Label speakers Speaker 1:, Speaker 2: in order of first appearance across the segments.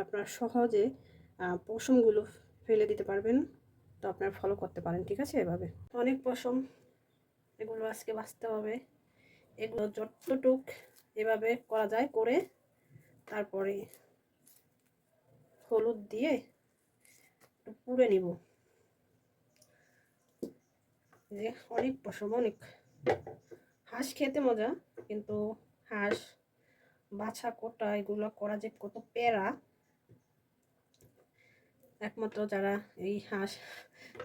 Speaker 1: আপনার সহজে পশমগুলো ফেলে দিতে পারবেন। তো আপনারা ফলো করতে পারেন, ঠিক আছে? এভাবে অনেক পশম, এগুলো আজকে বাছতে হবে। এগুলো যতটুক এভাবে করা যায় করে তারপরে হলুদ দিয়ে একটু পুড়ে নিব। যে অনেক পশম, অনেক হাঁস খেতে মজা, কিন্তু হাঁস বাছা কোটা এগুলো করা যে কত প্যারা, একমাত্র যারা এই হাঁস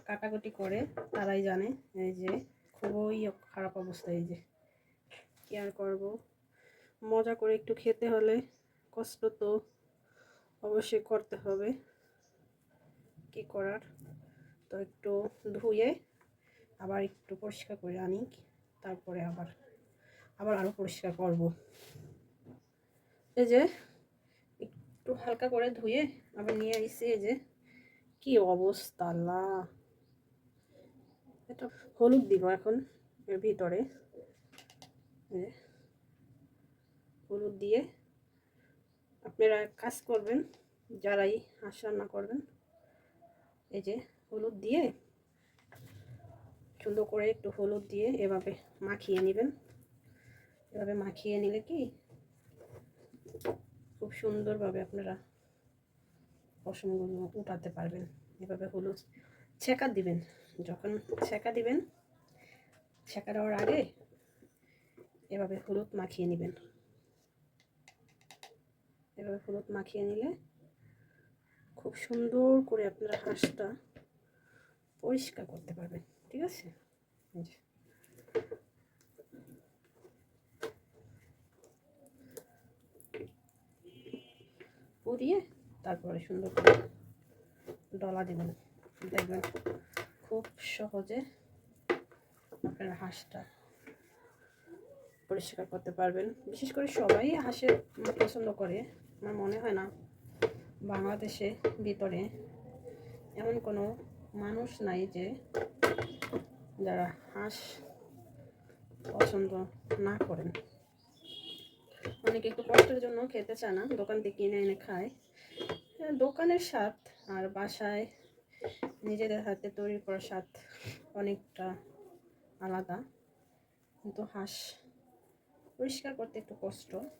Speaker 1: কাটাকুটি করে তারাই জানে। এই যে খুবই খারাপ অবস্থা। এই যে কি আর করবো, মজা করে একটু খেতে হলে কষ্ট তো অবশ্যই করতে হবে, কি করার। তো একটু ধুয়ে আবার একটু পরিষ্কার করে আনি, তারপরে আবার আরও পরিষ্কার করব। এই যে একটু হালকা করে ধুয়ে আবার নিয়ে আসছি। এই যে কি অবস্থা, আল্লাহ। এটা হলুদ দিব এখন এর ভিতরে। হলুদ দিয়ে আপনারা কাজ করবেন যারাই হাঁস রান্না করবেন। এই যে হলুদ দিয়ে সুন্দর করে একটু হলুদ দিয়ে এভাবে মাখিয়ে নেবেন। এভাবে মাখিয়ে নিলে কি খুব সুন্দরভাবে আপনারা পশমগুলো উঠাতে পারবেন। এভাবে হলুদ ছেঁকা দিবেন, যখন ছেঁকা দিবেন ছেঁকা দেওয়ার আগে এভাবে হলুদ মাখিয়ে নেবেন। এভাবে হলুদ মাখিয়ে নিলে খুব সুন্দর করে আপনারা হাঁসটা পরিষ্কার করতে পারবেন, ঠিক আছে? পুড়িয়ে তারপরে সুন্দর করে ডলা দেবেন, দেখবেন খুব সহজে আপনার হাঁসটা পরিষ্কার করতে পারবেন। বিশেষ করে সবাই হাঁসের পছন্দ করে। আমার মনে হয় না বাংলাদেশে ভিতরে এমন কোনো মানুষ নাই যে যারা হাঁস পছন্দ না করেন। অনেকে একটু কষ্টের জন্য খেতে চায় না, দোকান থেকে কিনে এনে খায়। দোকানের স্বাদ আর বাসায় নিজেদের হাতে তৈরি করার স্বাদ অনেকটা আলাদা। কিন্তু হাঁস পরিষ্কার করতে একটু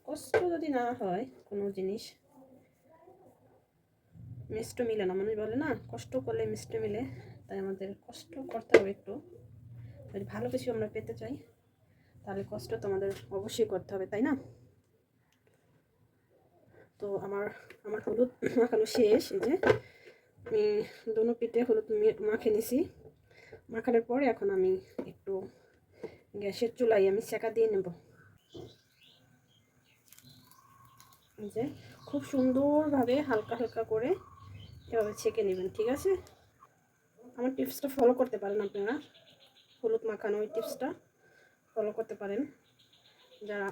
Speaker 1: কষ্ট যদি না হয় কোনো জিনিস, মিষ্ট মিলে না। মানুষ বলে না, কষ্ট করলে মিষ্ট মিলে। তাই আমাদের কষ্ট করতে হবে একটু। যদি ভালো কিছু আমরা পেতে চাই তাহলে কষ্ট তো আমাদের অবশ্যই করতে হবে, তাই না? তো আমার হলুদ মাখানো শেষ। এই যে আমি দোনো পিঠে হলুদ মাখে নিছি। মাখানোর পরে এখন আমি একটু গ্যাসের চুলায় আমি সেকা দিয়ে নেব। যে খুব সুন্দরভাবে হালকা হালকা করে এভাবে ছেঁকে নেবেন, ঠিক আছে? আমার টিপসটা ফলো করতে পারেন আপনারা, হলুদ মাখানো ওই টিপসটা ফলো করতে পারেন যারা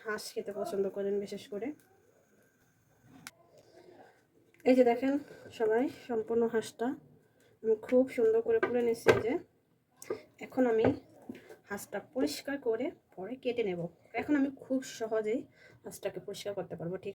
Speaker 1: হাঁস খেতে পছন্দ করেন বিশেষ করে। এই যে দেখেন সবাই, সম্পূর্ণ হাঁসটা আমি খুব সুন্দর করে পুড়ে নিচ্ছি। যে এখন আমি হাঁসটা পরিষ্কার করে পরে কেটে নেব। এখন আমি খুব সহজেই হাঁসটাকে পরিষ্কার করতে পারবো, ঠিক